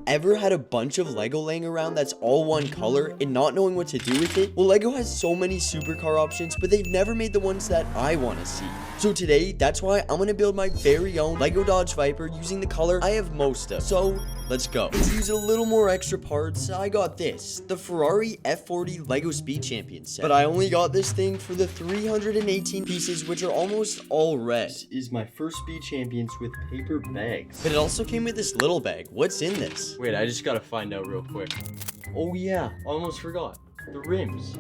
ever had a bunch of Lego laying around that's all one color and not knowing what to do with it? Well, Lego has so many supercar options, but they've never made the ones that I want to see. So today, that's why I'm going to build my very own Lego Dodge Viper using the color I have most of. So let's go. To use a little more extra parts, I got this, the Ferrari F40 Lego Speed Champion set. But I only got this thing for the 318 pieces, which are almost all red. This is my first Speed Champions with paper bags. But it also came with this little bag. What's in this? Wait, I just gotta find out real quick. Oh yeah, almost forgot. The rims.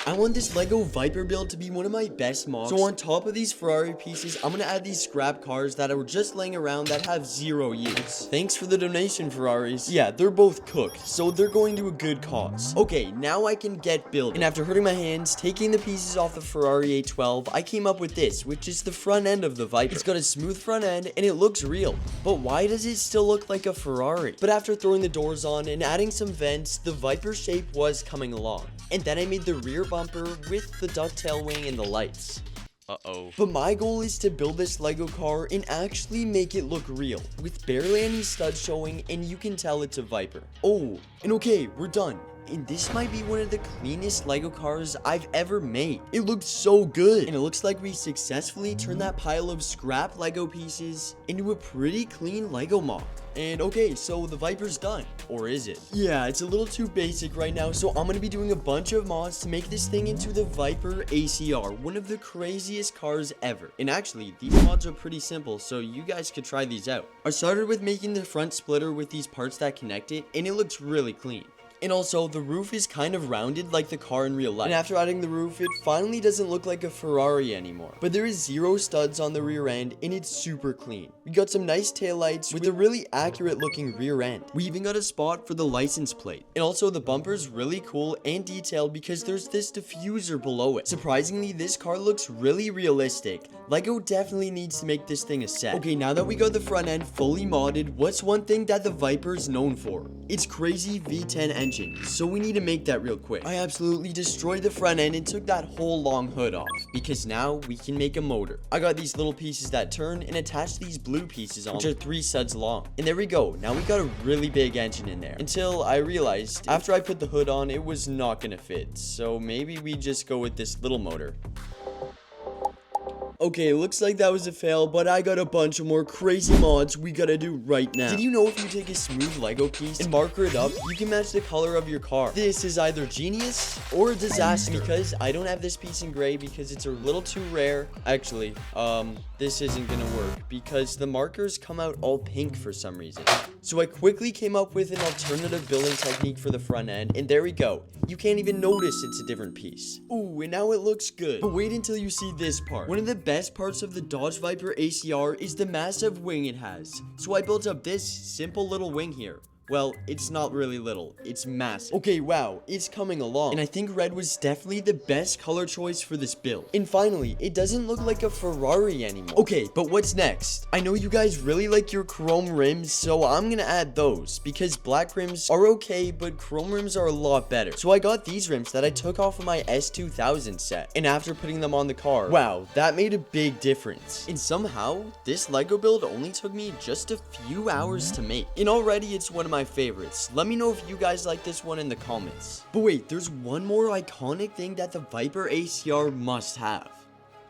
I want this Lego Viper build to be one of my best mods. So on top of these Ferrari pieces, I'm gonna add these scrap cars that are just laying around that have 0 use. Thanks for the donation, Ferraris. Yeah, they're both cooked, so they're going to a good cause. Okay, now I can get building. And after hurting my hands, taking the pieces off the Ferrari A12, I came up with this, which is the front end of the Viper. It's got a smooth front end, and it looks real. But why does it still look like a Ferrari? But after throwing the doors on and adding some vents, the Viper shape was coming along. And then I made the rear bumper with the ducktail wing and the lights. But my goal is to build this Lego car and actually make it look real, with barely any studs showing, and you can tell it's a Viper. Oh, and okay, we're done. And this might be one of the cleanest Lego cars I've ever made. It looks so good. And it looks like we successfully turned that pile of scrap Lego pieces into a pretty clean Lego mod. And okay, so the Viper's done. Or is it? Yeah, it's a little too basic right now, so I'm going to be doing a bunch of mods to make this thing into the Viper ACR, one of the craziest cars ever. And actually, these mods are pretty simple, so you guys could try these out. I started with making the front splitter with these parts that connect it, and it looks really clean. And also, the roof is kind of rounded like the car in real life. And after adding the roof, it finally doesn't look like a Ferrari anymore. But there is 0 studs on the rear end, and it's super clean. We got some nice taillights with a really accurate looking rear end. We even got a spot for the license plate. And also, the bumper's really cool and detailed because there's this diffuser below it. Surprisingly, this car looks really realistic. Lego definitely needs to make this thing a set. Okay, now that we got the front end fully modded, what's one thing that the Viper's known for? It's crazy V10 engine, so we need to make that real quick. I absolutely destroyed the front end and took that whole long hood off, because now we can make a motor. I got these little pieces that turn and attach these blue pieces on, which are 3 studs long. And there we go, now we got a really big engine in there. Until I realized, after I put the hood on, it was not gonna fit, so maybe we just go with this little motor. Okay, looks like that was a fail, but I got a bunch of more crazy mods we gotta do right now. Did you know if you take a smooth Lego piece and marker it up, you can match the color of your car? This is either genius or a disaster, because I don't have this piece in gray because it's a little too rare. Actually, this isn't gonna work because the markers come out all pink for some reason. So I quickly came up with an alternative building technique for the front end, and there we go. You can't even notice it's a different piece. Ooh, and now it looks good. But wait until you see this part. One of the best parts of the Dodge Viper ACR is the massive wing it has. So I built up this simple little wing here. Well, it's not really little, it's massive. Okay, wow, it's coming along. And I think red was definitely the best color choice for this build. And finally, it doesn't look like a Ferrari anymore. Okay, but what's next? I know you guys really like your chrome rims, so I'm gonna add those, because black rims are okay, but chrome rims are a lot better. So I got these rims that I took off of my S2000 set. And after putting them on the car, wow, that made a big difference. And somehow, this Lego build only took me just a few hours to make. And already it's one of my favorites. Let me know if you guys like this one in the comments. But wait, there's one more iconic thing that the Viper ACR must have.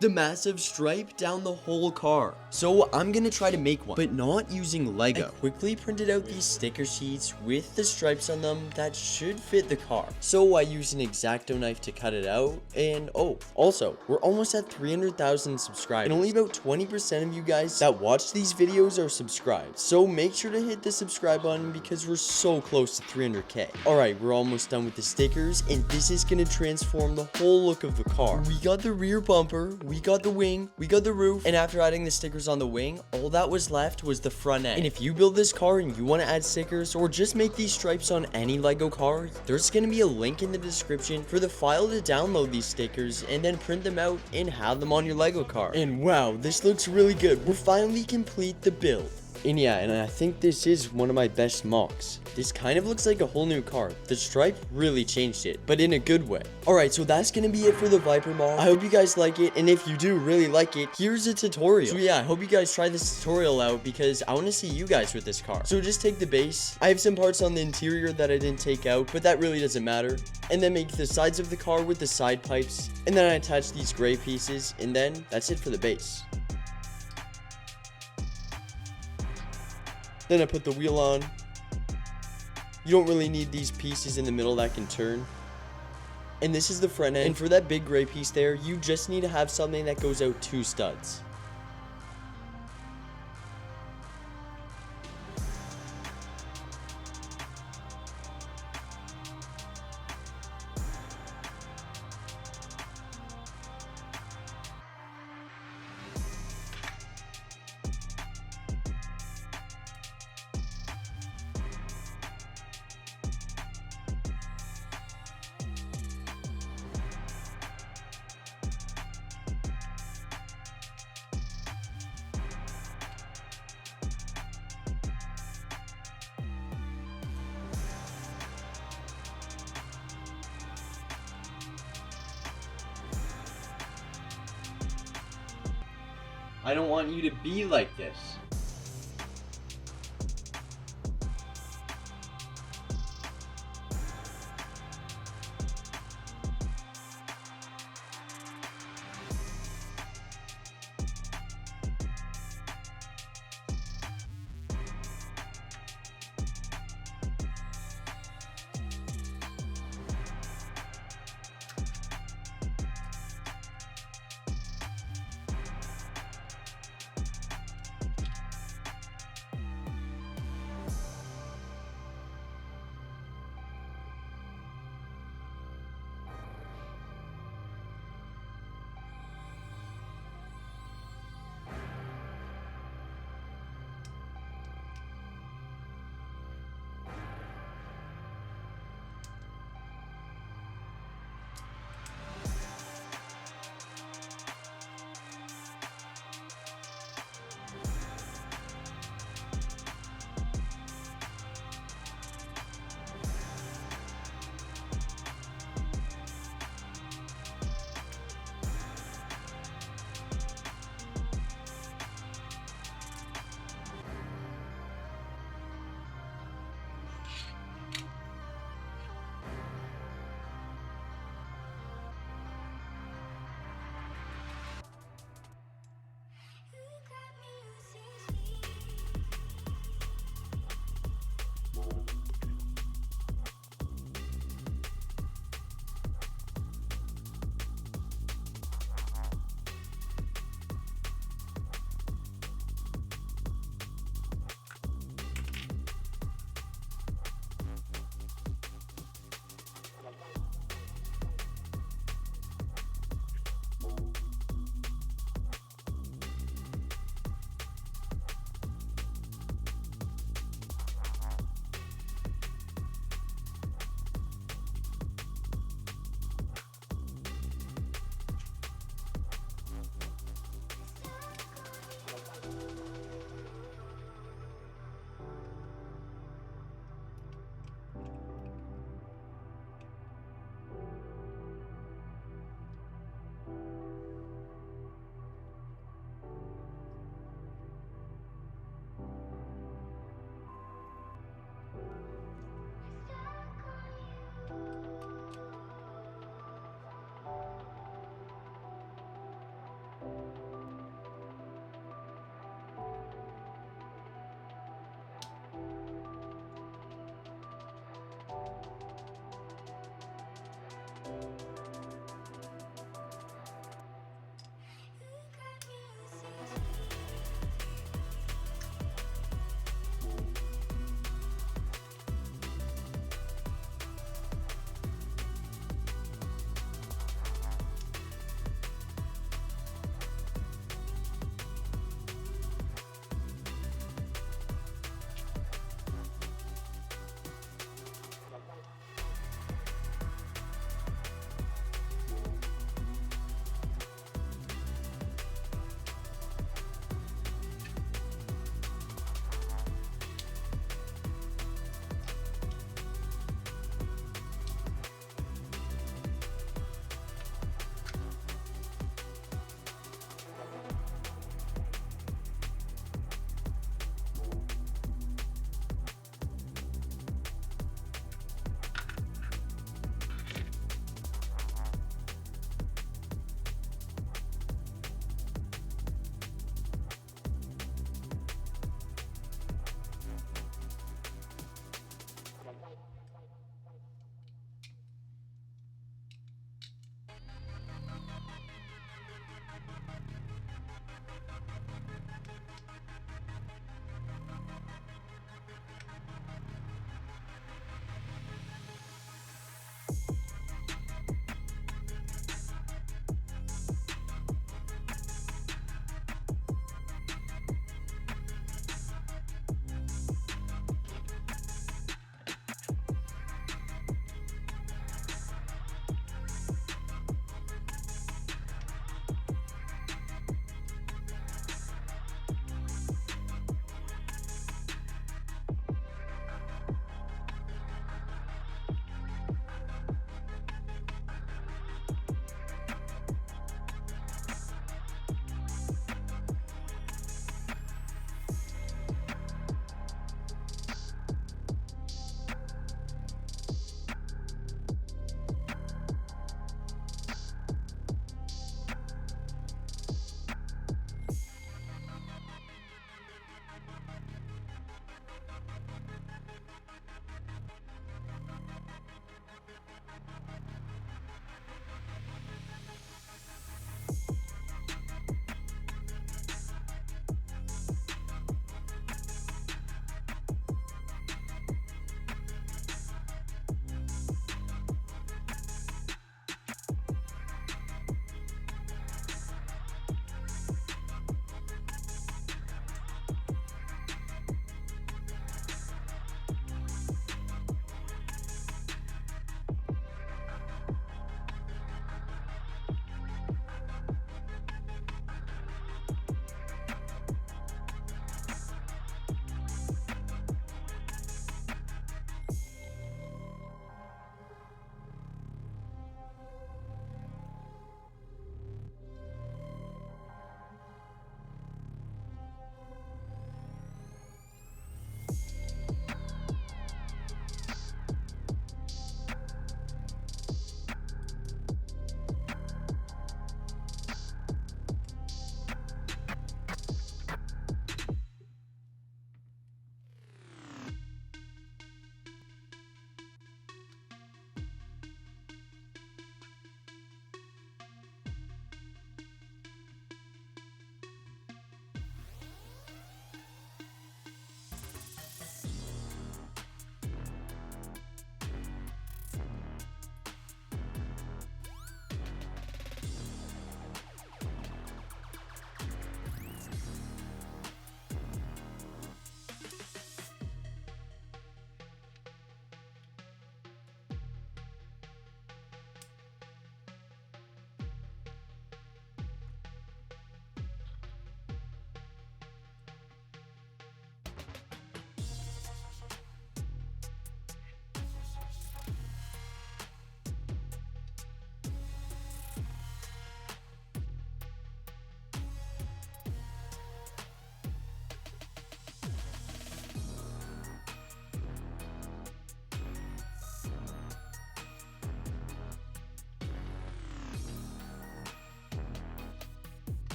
The massive stripe down the whole car. So I'm gonna try to make one, but not using Lego. I quickly printed out these sticker sheets with the stripes on them that should fit the car. So I used an X-Acto knife to cut it out, and oh, also, we're almost at 300,000 subscribers, and only about 20% of you guys that watch these videos are subscribed. So make sure to hit the subscribe button because we're so close to 300K. Alright, we're almost done with the stickers, and this is gonna transform the whole look of the car. We got the rear bumper, we got the wing, we got the roof, and after adding the stickers on the wing, all that was left was the front end. And if you build this car and you want to add stickers or just make these stripes on any Lego car, there's going to be a link in the description for the file to download these stickers and then print them out and have them on your Lego car. And wow, this looks really good. We're finally complete the build. And yeah, and I think this is one of my best mocks. This kind of looks like a whole new car. The stripe really changed it, but in a good way. Alright, so that's gonna be it for the Viper mock. I hope you guys like it, and if you do really like it, here's a tutorial. So yeah, I hope you guys try this tutorial out because I want to see you guys with this car. So just take the base. I have some parts on the interior that I didn't take out, but that really doesn't matter. And then make the sides of the car with the side pipes. And then I attach these gray pieces, and then that's it for the base. Then I put the wheel on. You don't really need these pieces in the middle that can turn. And this is the front end. And for that big gray piece there, you just need to have something that goes out 2 studs. I don't want you to be like this.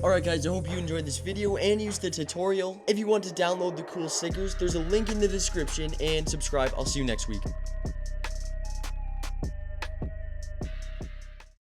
Alright guys, I hope you enjoyed this video and used the tutorial. If you want to download the cool stickers, there's a link in the description, and subscribe. I'll see you next week.